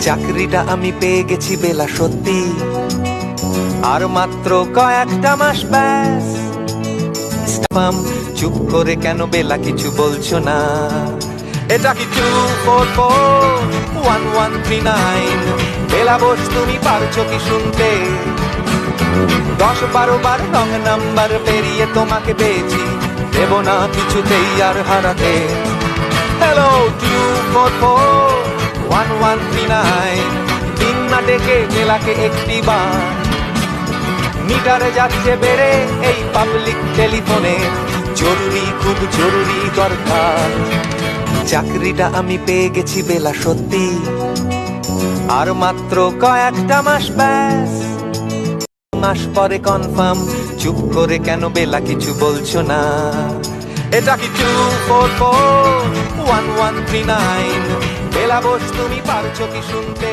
চাকরিটা আমি পেয়ে গেছি বেলা সত্যি, আর মাত্র কয়েকটা মাস ব্যাস। চুপ করে কেন বেলা কিছু বলছো না? এটা কি 2441139? বেলা বোস তুমি পারছো কি শুনতে? 10-12 বার রং নাম্বার পেরিয়ে তোমাকে পেয়েছি, দেব না কিছুতেই আর হারাতে। হ্যালো 2441139, দিন না ডেকে বেলাকে একটি বার। মিটারে যাচ্ছে বেড়ে এই পাবলিক টেলিফোনে, জরুরি খুব জরুরি দরকার। চাকরিটা আমি পেয়ে গেছি বেলা সত্যি, আর মাত্র কয়েকটা মাস ব্যাস। মাস পরে কনফার্ম, চুপ করে কেন বেলা কিছু বলছো না? এটা কি 2441139? বেলা বোস তুমি পারছো কি শুনতে?